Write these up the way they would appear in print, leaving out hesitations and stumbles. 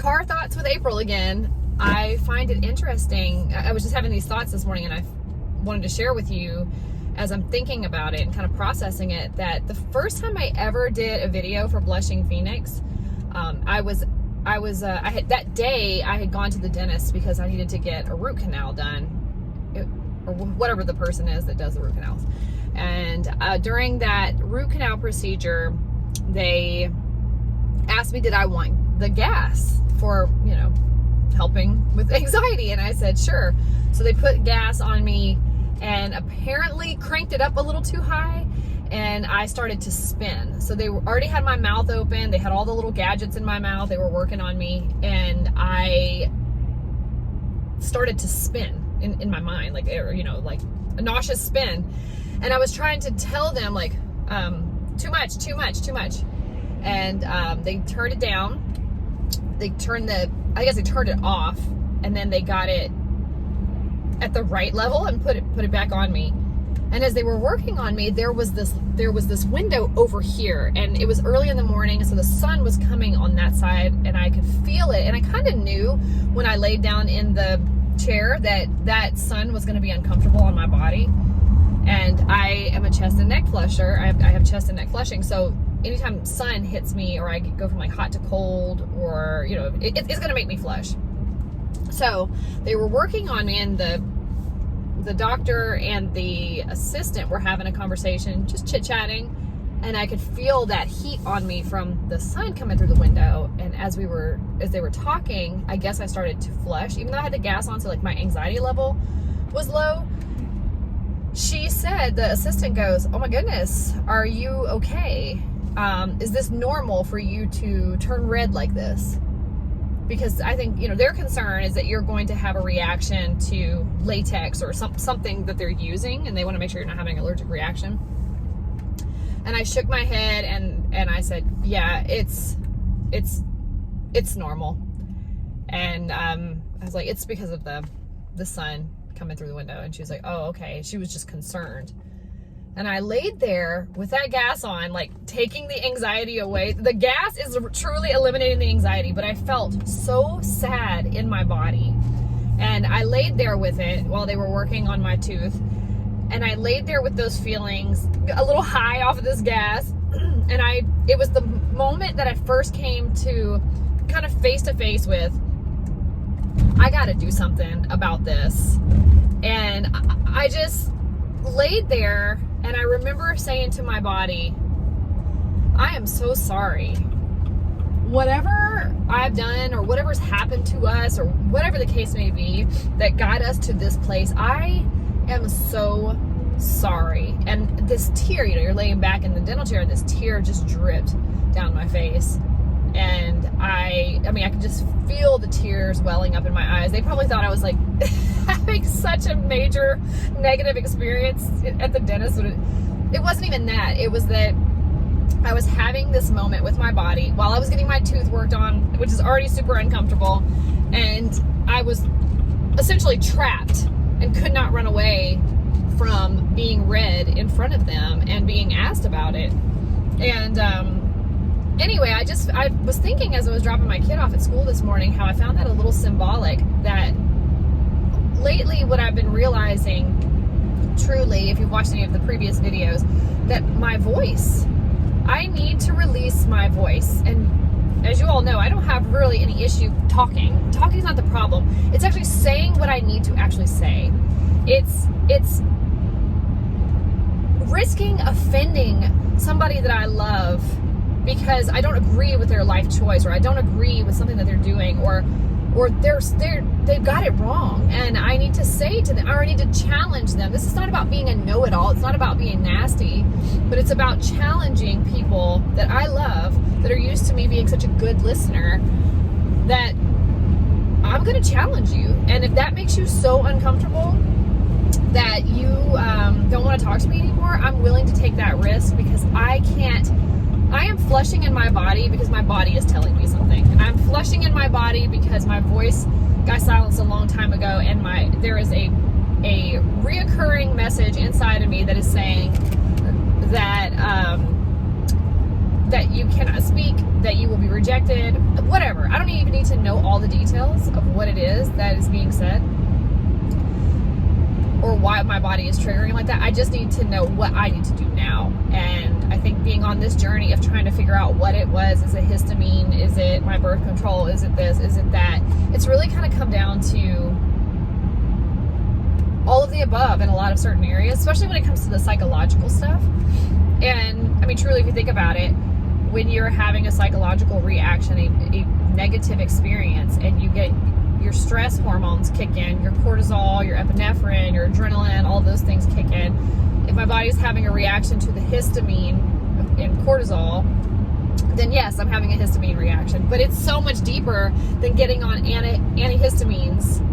car thoughts with April again. I find it interesting. I was just having these thoughts this morning, and I wanted to share with you as I'm thinking about it and kind of processing it, that the first time I ever did a video for Blushing Phoenix, I had that day I had gone to the dentist because I needed to get a root canal done, or whatever the person is that does the root canals. And during that root canal procedure, they asked me, did I want the gas for, you know, helping with anxiety? And I said, sure. So they put gas on me and apparently cranked it up a little too high, and I started to spin. So they already had my mouth open. They had all the little gadgets in my mouth. They were working on me, and I started to spin in my mind, like, you know, like a nauseous spin. And I was trying to tell them, like, too much, too much, too much. And they turned it down. They turned I guess they turned it off, and then they got it at the right level and put it back on me. And as they were working on me, there was this window over here, and it was early in the morning, so the sun was coming on that side, and I could feel it. And I kind of knew when I laid down in the chair that sun was going to be uncomfortable on my body. And I am a chest and neck flusher. I have chest and neck flushing, so anytime sun hits me, or I go from like hot to cold, or, you know, it's going to make me flush. So they were working on me, and the doctor and the assistant were having a conversation, just chit-chatting, and I could feel that heat on me from the sun coming through the window. And as they were talking, I guess I started to flush, even though I had the gas on, so like my anxiety level was low. She said, the assistant goes, oh my goodness, are you okay? Is this normal for you to turn red like this? Because I think, you know, their concern is that you're going to have a reaction to latex or something that they're using, and they want to make sure you're not having an allergic reaction. And I shook my head and I said, yeah, it's normal. And I was like, it's because of the sun coming through the window. And she was like, oh, okay. She was just concerned. And I laid there with that gas on, like taking the anxiety away. The gas is truly eliminating the anxiety, but I felt so sad in my body. And I laid there with it while they were working on my tooth. And I laid there with those feelings, a little high off of this gas. And it was the moment that I first came to kind of face to face with, I got to do something about this. And I just laid there, and I remember saying to my body, I am so sorry. Whatever I've done, or whatever's happened to us, or whatever the case may be that got us to this place, I am so sorry. And this tear, you know, you're laying back in the dental chair, and this tear just dripped down my face. And I mean, I could just feel the tears welling up in my eyes. They probably thought I was like having such a major negative experience at the dentist. It wasn't even that. It was that I was having this moment with my body while I was getting my tooth worked on, which is already super uncomfortable. And I was essentially trapped and could not run away from being red in front of them and being asked about it. And, anyway, I was thinking as I was dropping my kid off at school this morning, how I found that a little symbolic, that lately what I've been realizing, truly, if you've watched any of the previous videos, that my voice, I need to release my voice. And as you all know, I don't have really any issue talking. Talking is not the problem. It's actually saying what I need to actually say. It's risking offending somebody that I love because I don't agree with their life choice, or I don't agree with something that they're doing, or they've got it wrong, and I need to say to them, or I need to challenge them. This is not about being a know-it-all. It's not about being nasty, but it's about challenging people that I love, that are used to me being such a good listener, that I'm going to challenge you. And if that makes you so uncomfortable that you don't want to talk to me anymore, I'm willing to take that risk, because I am flushing in my body because my body is telling me something. I'm flushing in my body because my voice got silenced a long time ago, and there is a reoccurring message inside of me that is saying that that you cannot speak, that you will be rejected, whatever. I don't even need to know all the details of what it is that is being said or why my body is triggering like that. I just need to know what I need to do now. And I think being on this journey of trying to figure out what it was, is it histamine? Is it my birth control? Is it this? Is it that? It's really kind of come down to all of the above in a lot of certain areas, especially when it comes to the psychological stuff. And I mean, truly, if you think about it, when you're having a psychological reaction, a negative experience, and you get your stress hormones kick in, your cortisol, your epinephrine, your adrenaline, all those things kick in. If my body's having a reaction to the histamine and cortisol, then yes, I'm having a histamine reaction. But it's so much deeper than getting on antihistamines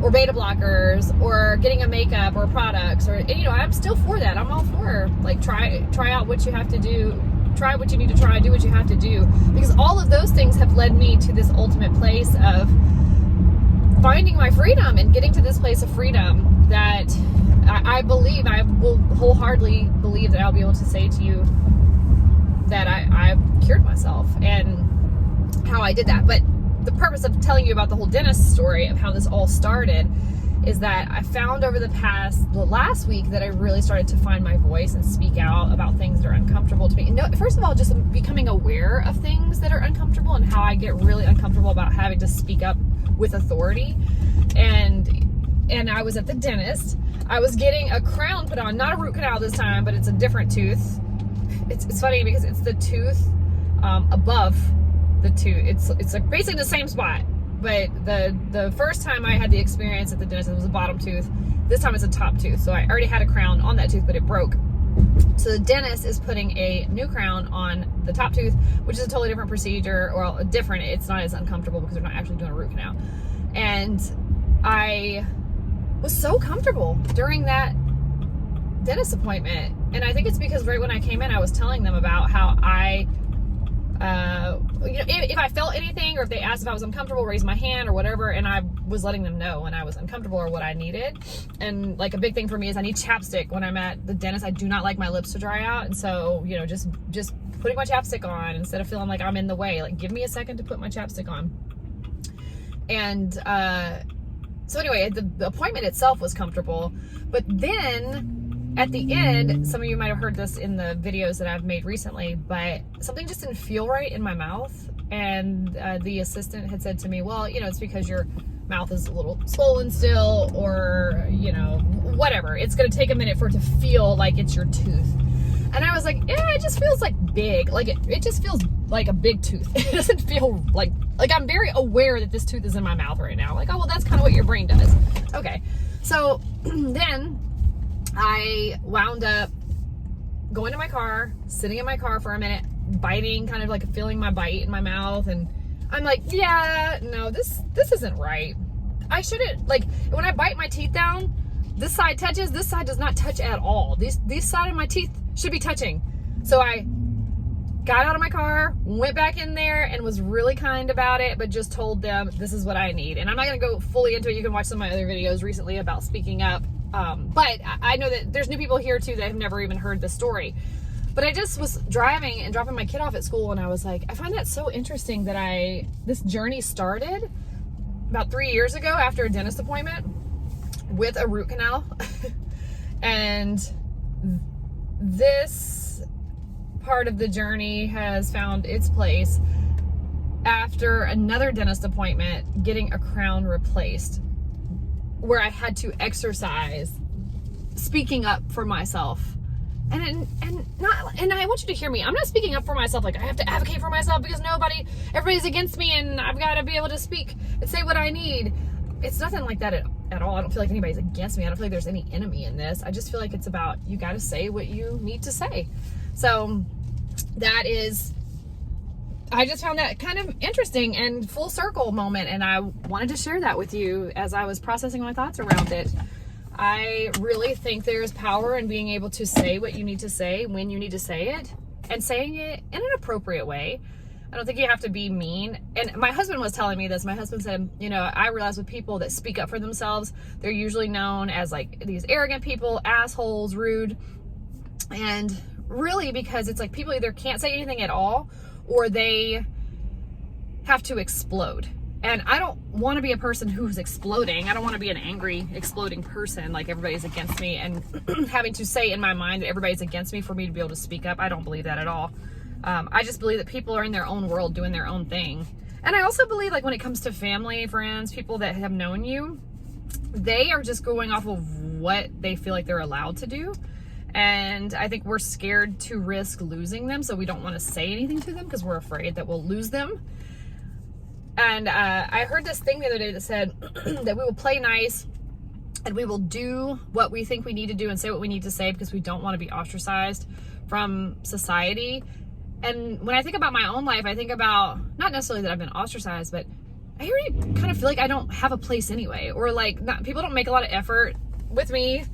or beta blockers or getting a makeup or products, or, you know, I'm still for that. I'm all for, like, try out what you have to do, try what you need to try, do what you have to do, because all of those things have led me to this ultimate place of finding my freedom and getting to this place of freedom that I believe, I will wholeheartedly believe that I'll be able to say to you that I've cured myself and how I did that. But the purpose of telling you about the whole dentist story of how this all started is that I found over the last week that I really started to find my voice and speak out about things that are uncomfortable to me. No, first of all, just becoming aware of things that are uncomfortable and how I get really uncomfortable about having to speak up with authority. And I was at the dentist. I was getting a crown put on, not a root canal this time, but it's a different tooth. It's funny because it's the tooth above the tooth. It's like basically the same spot. But the first time I had the experience at the dentist, it was a bottom tooth. This time it's a top tooth. So I already had a crown on that tooth, but it broke. So the dentist is putting a new crown on the top tooth, which is a totally different procedure, or different. It's not as uncomfortable because they're not actually doing a root canal. And I was so comfortable during that dentist appointment. And I think it's because right when I came in, I was telling them about how I, you know, if I felt anything, or if they asked if I was uncomfortable, raise my hand or whatever, and I was letting them know when I was uncomfortable or what I needed. And like a big thing for me is I need chapstick when I'm at the dentist. I do not like my lips to dry out, and so, you know, just putting my chapstick on instead of feeling like I'm in the way. Like, give me a second to put my chapstick on. And so anyway, the appointment itself was comfortable, but then at the end, some of you might have heard this in the videos that I've made recently, but something just didn't feel right in my mouth. And the assistant had said to me, well, you know, it's because your mouth is a little swollen still, or, you know, whatever. It's going to take a minute for it to feel like it's your tooth. And I was like, yeah, it just feels like big. Like it just feels like a big tooth. It doesn't feel like I'm very aware that this tooth is in my mouth right now. Like, oh, well, that's kind of what your brain does. Okay. So then I wound up going to my car, sitting in my car for a minute, biting, kind of like feeling my bite in my mouth. And I'm like, yeah, no, this isn't right. I shouldn't, like, when I bite my teeth down, this side touches, this side does not touch at all. These side of my teeth should be touching. So I got out of my car, went back in there, and was really kind about it, but just told them this is what I need. And I'm not going to go fully into it. You can watch some of my other videos recently about speaking up. But I know that there's new people here too that have never even heard the story. But I just was driving and dropping my kid off at school, and I was like, I find that so interesting that this journey started about 3 years ago after a dentist appointment with a root canal. And this part of the journey has found its place after another dentist appointment, getting a crown replaced, where I had to exercise speaking up for myself. And I want you to hear me. I'm not speaking up for myself like I have to advocate for myself because everybody's against me and I've got to be able to speak and say what I need. It's nothing like that at all. I don't feel like anybody's against me. I don't feel like there's any enemy in this. I just feel like it's about, you got to say what you need to say. So I just found that kind of interesting and full circle moment, and I wanted to share that with you as I was processing my thoughts around it. I really think there's power in being able to say what you need to say when you need to say it, and saying it in an appropriate way. I don't think you have to be mean. And my husband was telling me this. My husband said, you know, I realize with people that speak up for themselves, they're usually known as like these arrogant people, assholes, rude. And really, because it's like people either can't say anything at all, or they have to explode. And I don't want to be a person who's exploding. I don't want to be an angry, exploding person, like everybody's against me and having to say in my mind that everybody's against me for me to be able to speak up. I don't believe that at all. I just believe that people are in their own world doing their own thing. And I also believe, like, when it comes to family, friends, people that have known you, they are just going off of what they feel like they're allowed to do. And I think we're scared to risk losing them, so we don't want to say anything to them because we're afraid that we'll lose them. And I heard this thing the other day that said that we will play nice and we will do what we think we need to do and say what we need to say because we don't want to be ostracized from society. And when I think about my own life, I think about, not necessarily that I've been ostracized, but I already kind of feel like I don't have a place anyway, or like people don't make a lot of effort with me.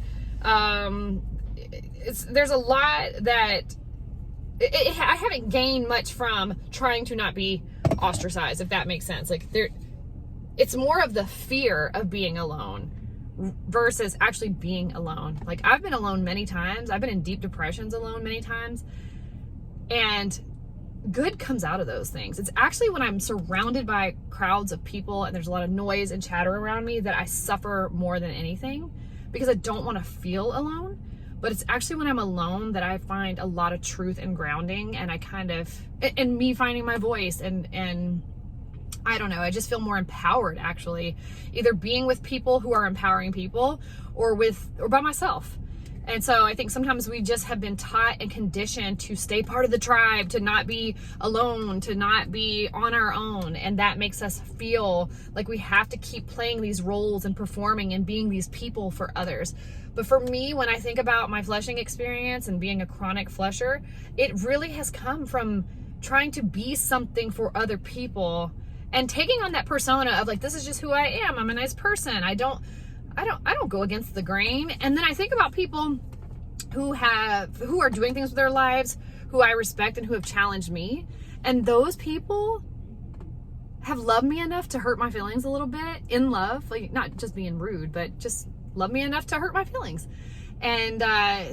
There's a lot that I haven't gained much from trying to not be ostracized, if that makes sense. Like, it's more of the fear of being alone versus actually being alone. Like, I've been alone many times. I've been in deep depressions alone many times, and good comes out of those things. It's actually when I'm surrounded by crowds of people and there's a lot of noise and chatter around me that I suffer more than anything, because I don't want to feel alone. But it's actually when I'm alone that I find a lot of truth and grounding, and and me finding my voice, and I don't know, I just feel more empowered, actually, either being with people who are empowering people or by myself. And so I think sometimes we just have been taught and conditioned to stay part of the tribe, to not be alone, to not be on our own. And that makes us feel like we have to keep playing these roles and performing and being these people for others. But for me, when I think about my fleshing experience and being a chronic flesher, it really has come from trying to be something for other people and taking on that persona of, like, this is just who I am. I'm a nice person. I don't go against the grain. And then I think about people who are doing things with their lives, who I respect and who have challenged me. And those people have loved me enough to hurt my feelings a little bit in love, like, not just being rude, but just love me enough to hurt my feelings. And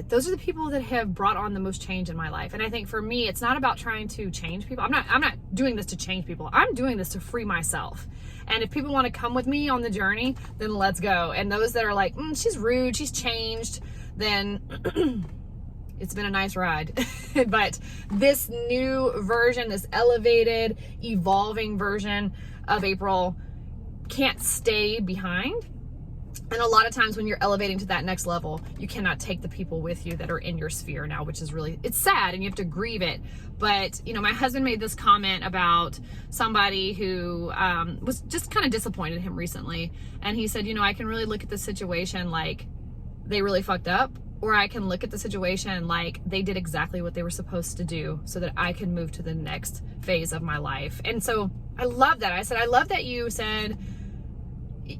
those are the people that have brought on the most change in my life. And I think for me, it's not about trying to change people. I'm not doing this to change people. I'm doing this to free myself. And if people want to come with me on the journey, then let's go. And those that are like, she's rude, she's changed, then it's been a nice ride. But this new version, this elevated, evolving version of April can't stay behind. And a lot of times when you're elevating to that next level, you cannot take the people with you that are in your sphere now, which is really, it's sad and you have to grieve it. But, you know, my husband made this comment about somebody who was just kind of disappointed in him recently. And he said, you know, I can really look at the situation like they really fucked up, or I can look at the situation like they did exactly what they were supposed to do so that I can move to the next phase of my life. And so I love that. I said, I love that you said,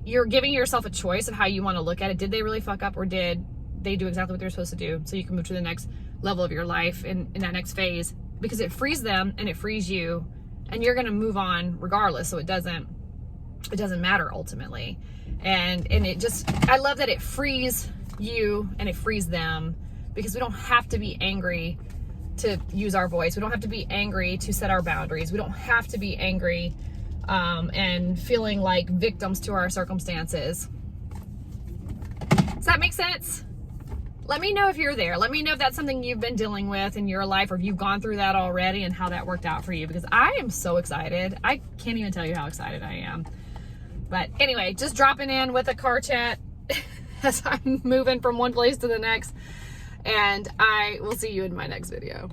you're giving yourself a choice of how you want to look at it. Did they really fuck up, or did they do exactly what they're supposed to do so you can move to the next level of your life in that next phase? Because it frees them and it frees you, and you're going to move on regardless. So it doesn't matter ultimately. And it just, I love that it frees you and it frees them, because we don't have to be angry to use our voice. We don't have to be angry to set our boundaries. We don't have to be angry and feeling like victims to our circumstances. Does that make sense? Let me know if you're there. Let me know if that's something you've been dealing with in your life, or if you've gone through that already and how that worked out for you, because I am so excited. I can't even tell you how excited I am. But anyway, just dropping in with a car chat as I'm moving from one place to the next, and I will see you in my next video.